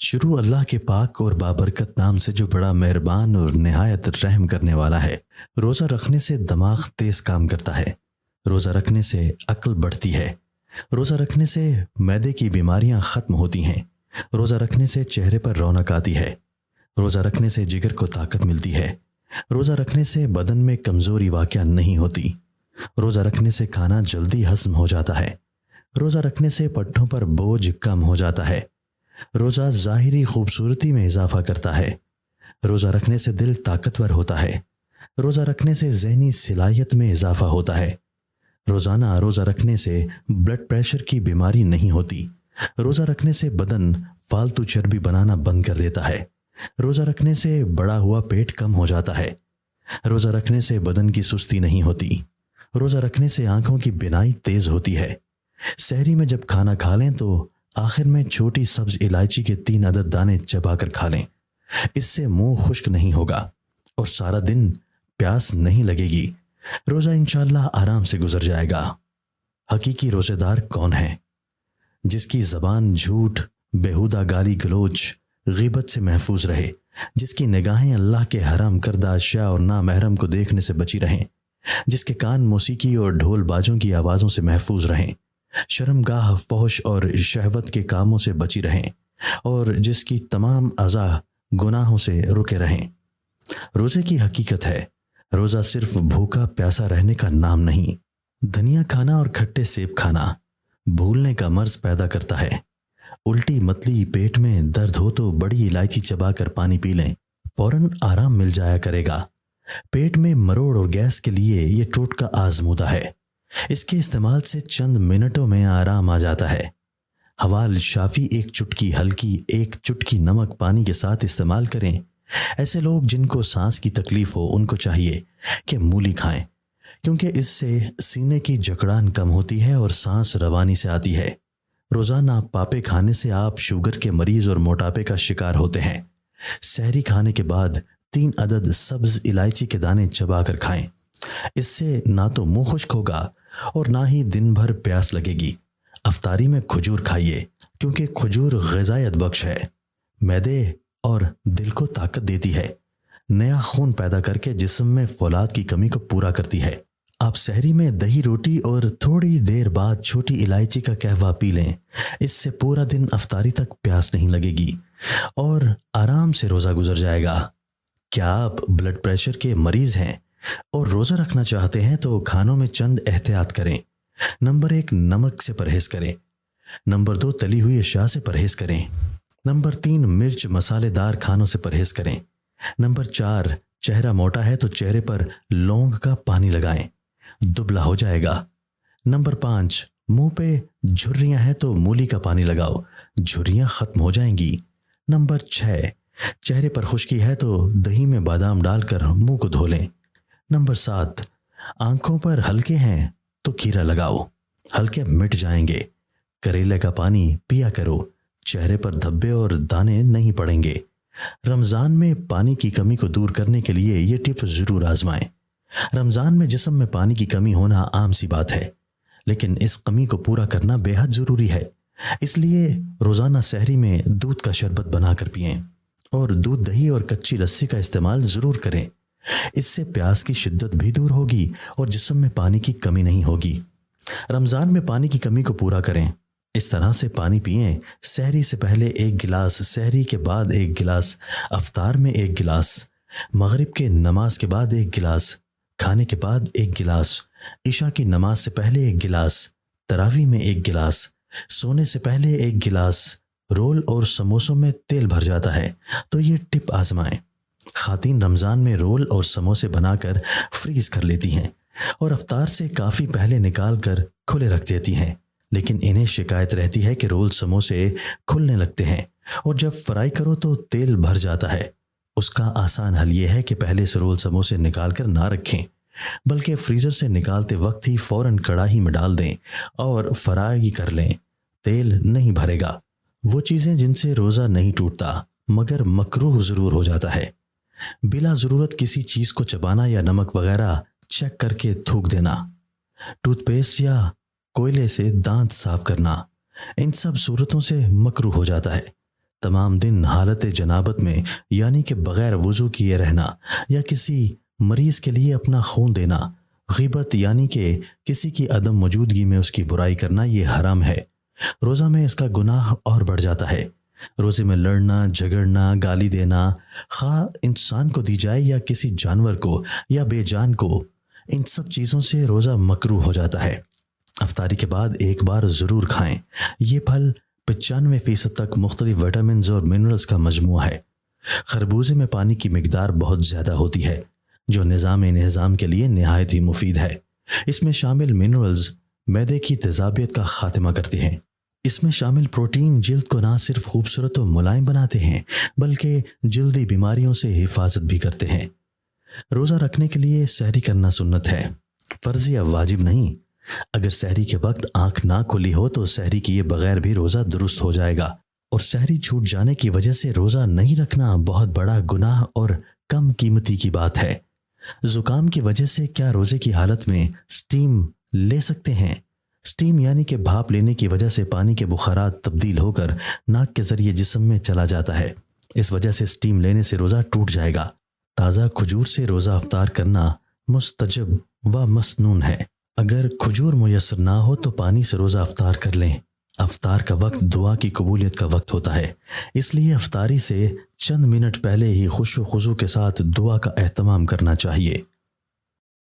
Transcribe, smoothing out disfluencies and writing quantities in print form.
شروع اللہ کے پاک اور بابرکت نام سے جو بڑا مہربان اور نہایت رحم کرنے والا ہے۔ روزہ رکھنے سے دماغ تیز کام کرتا ہے، روزہ رکھنے سے عقل بڑھتی ہے، روزہ رکھنے سے معدے کی بیماریاں ختم ہوتی ہیں، روزہ رکھنے سے چہرے پر رونق آتی ہے، روزہ رکھنے سے جگر کو طاقت ملتی ہے، روزہ رکھنے سے بدن میں کمزوری واقع نہیں ہوتی، روزہ رکھنے سے کھانا جلدی ہضم ہو جاتا ہے، روزہ رکھنے سے پٹھوں پر بوجھ کم ہو جاتا ہے، روزہ ظاہری خوبصورتی میں اضافہ کرتا ہے، روزہ رکھنے سے دل طاقتور ہوتا ہے، روزہ رکھنے سے ذہنی صلاحیت میں اضافہ ہوتا ہے، روزانہ روزہ رکھنے سے بلڈ پریشر کی بیماری نہیں ہوتی، روزہ رکھنے سے بدن فالتو چربی بنانا بند کر دیتا ہے، روزہ رکھنے سے بڑا ہوا پیٹ کم ہو جاتا ہے، روزہ رکھنے سے بدن کی سستی نہیں ہوتی، روزہ رکھنے سے آنکھوں کی بینائی تیز ہوتی ہے۔ سحری میں جب کھانا کھا لیں تو آخر میں چھوٹی سبز الائچی کے 3 عدد دانے چبا کر کھا لیں، اس سے منہ خشک نہیں ہوگا اور سارا دن پیاس نہیں لگے گی، روزہ انشاءاللہ آرام سے گزر جائے گا۔ حقیقی روزہ دار کون ہے؟ جس کی زبان جھوٹ، بیہودہ گالی گلوچ، غیبت سے محفوظ رہے، جس کی نگاہیں اللہ کے حرام کردہ اشیاء اور نامحرم کو دیکھنے سے بچی رہیں، جس کے کان موسیقی اور ڈھول باجوں کی آوازوں سے محفوظ رہیں، شرمگاہ، فحش اور شہوت کے کاموں سے بچی رہیں، اور جس کی تمام اعضاء گناہوں سے رکے رہیں۔ روزے کی حقیقت ہے، روزہ صرف بھوکا پیاسا رہنے کا نام نہیں۔ دھنیا کھانا اور کھٹے سیب کھانا بھولنے کا مرض پیدا کرتا ہے۔ الٹی متلی، پیٹ میں درد ہو تو بڑی الائچی چبا کر پانی پی لیں، فوراً آرام مل جایا کرے گا۔ پیٹ میں مروڑ اور گیس کے لیے یہ ٹوٹکا آزمودہ ہے، اس کے استعمال سے چند منٹوں میں آرام آ جاتا ہے۔ حوال شافی ایک چٹکی نمک پانی کے ساتھ استعمال کریں۔ ایسے لوگ جن کو سانس کی تکلیف ہو ان کو چاہیے کہ مولی کھائیں، کیونکہ اس سے سینے کی جکڑان کم ہوتی ہے اور سانس روانی سے آتی ہے۔ روزانہ پاپے کھانے سے آپ شوگر کے مریض اور موٹاپے کا شکار ہوتے ہیں۔ سحری کھانے کے بعد 3 عدد سبز الائچی کے دانے چبا کر کھائیں، اس سے نہ تو منہ خشک ہوگا اور نہ ہی دن بھر پیاس لگے گی۔ افطاری میں کھجور کھائیے، کیونکہ کھجور غذائیت بخش ہے، معدے اور دل کو طاقت دیتی ہے، نیا خون پیدا کر کے جسم میں فولاد کی کمی کو پورا کرتی ہے۔ آپ سحری میں دہی روٹی اور تھوڑی دیر بعد چھوٹی الائچی کا قہوہ پی لیں، اس سے پورا دن افطاری تک پیاس نہیں لگے گی اور آرام سے روزہ گزر جائے گا۔ کیا آپ بلڈ پریشر کے مریض ہیں اور روزہ رکھنا چاہتے ہیں تو کھانوں میں چند احتیاط کریں۔ نمبر 1، نمک سے پرہیز کریں۔ نمبر 2، تلی ہوئی اشیاء سے پرہیز کریں۔ نمبر 3، مرچ مسالے دار کھانوں سے پرہیز کریں۔ نمبر 4، چہرہ موٹا ہے تو چہرے پر لونگ کا پانی لگائیں، دبلا ہو جائے گا۔ نمبر 5، منہ پہ جھریاں ہیں تو مولی کا پانی لگاؤ، جھریاں ختم ہو جائیں گی۔ نمبر 6، چہرے پر خشکی ہے تو دہی میں بادام ڈال کر منہ کو دھو لیں۔ نمبر 7، آنکھوں پر ہلکے ہیں تو کھیرا لگاؤ، ہلکے مٹ جائیں گے۔ کریلے کا پانی پیا کرو، چہرے پر دھبے اور دانے نہیں پڑیں گے۔ رمضان میں پانی کی کمی کو دور کرنے کے لیے یہ ٹپ ضرور آزمائیں۔ رمضان میں جسم میں پانی کی کمی ہونا عام سی بات ہے، لیکن اس کمی کو پورا کرنا بے حد ضروری ہے۔ اس لیے روزانہ سحری میں دودھ کا شربت بنا کر پئیں اور دودھ، دہی اور کچی لسی کا استعمال ضرور کریں، اس سے پیاس کی شدت بھی دور ہوگی اور جسم میں پانی کی کمی نہیں ہوگی۔ رمضان میں پانی کی کمی کو پورا کریں، اس طرح سے پانی پئیں: سحری سے پہلے 1 گلاس، سحری کے بعد 1 گلاس، افطار میں 1 گلاس، مغرب کے نماز کے بعد 1 گلاس، کھانے کے بعد 1 گلاس، عشاء کی نماز سے پہلے 1 گلاس، تراویح میں 1 گلاس، سونے سے پہلے 1 گلاس۔ رول اور سموسوں میں تیل بھر جاتا ہے تو یہ ٹپ آزمائیں۔ خواتین رمضان میں رول اور سموسے بنا کر فریز کر لیتی ہیں اور افطار سے کافی پہلے نکال کر کھلے رکھ دیتی ہیں، لیکن انہیں شکایت رہتی ہے کہ رول سموسے کھلنے لگتے ہیں اور جب فرائی کرو تو تیل بھر جاتا ہے۔ اس کا آسان حل یہ ہے کہ پہلے سے رول سموسے نکال کر نہ رکھیں، بلکہ فریزر سے نکالتے وقت ہی فوراً کڑاہی میں ڈال دیں اور فرائی کر لیں، تیل نہیں بھرے گا۔ وہ چیزیں جن سے روزہ نہیں ٹوٹتا مگر مکروہ ضرور ہو جاتا ہے، بلا ضرورت کسی چیز کو چبانا یا نمک وغیرہ چیک کر کے تھوک دینا، ٹوتھ پیسٹ یا کوئلے سے دانت صاف کرنا، ان سب صورتوں سے مکروہ ہو جاتا ہے۔ تمام دن حالت جنابت میں یعنی کہ بغیر وضو کیے رہنا یا کسی مریض کے لیے اپنا خون دینا، غیبت یعنی کہ کسی کی عدم موجودگی میں اس کی برائی کرنا، یہ حرام ہے۔ روزہ میں اس کا گناہ اور بڑھ جاتا ہے۔ روزے میں لڑنا، جھگڑنا، گالی دینا، خواہ انسان کو دی جائے یا کسی جانور کو یا بے جان کو، ان سب چیزوں سے روزہ مکروہ ہو جاتا ہے۔ افطاری کے بعد ایک بار ضرور کھائیں۔ یہ پھل 95% تک مختلف وٹامنز اور منرلز کا مجموعہ ہے۔ خربوزے میں پانی کی مقدار بہت زیادہ ہوتی ہے، جو نظام انہضام کے لیے نہایت ہی مفید ہے۔ اس میں شامل منرلز معدے کی تیزابیت کا خاتمہ کرتے ہیں۔ اس میں شامل پروٹین جلد کو نہ صرف خوبصورت و ملائم بناتے ہیں بلکہ جلدی بیماریوں سے حفاظت بھی کرتے ہیں۔ روزہ رکھنے کے لیے سحری کرنا سنت ہے، فرض یا واجب نہیں۔ اگر سحری کے وقت آنکھ نہ کھلی ہو تو سحری کیے بغیر بھی روزہ درست ہو جائے گا، اور سحری چھوٹ جانے کی وجہ سے روزہ نہیں رکھنا بہت بڑا گناہ اور کم قیمتی کی بات ہے۔ زکام کی وجہ سے کیا روزے کی حالت میں سٹیم لے سکتے ہیں؟ سٹیم یعنی کہ بھاپ لینے کی وجہ سے پانی کے بخارات تبدیل ہو کر ناک کے ذریعے جسم میں چلا جاتا ہے، اس وجہ سے سٹیم لینے سے روزہ ٹوٹ جائے گا۔ تازہ کھجور سے روزہ افطار کرنا مستجب و مسنون ہے۔ اگر کھجور میسر نہ ہو تو پانی سے روزہ افطار کر لیں۔ افطار کا وقت دعا کی قبولیت کا وقت ہوتا ہے، اس لیے افطاری سے چند منٹ پہلے ہی خشوع و خضوع کے ساتھ دعا کا اہتمام کرنا چاہیے۔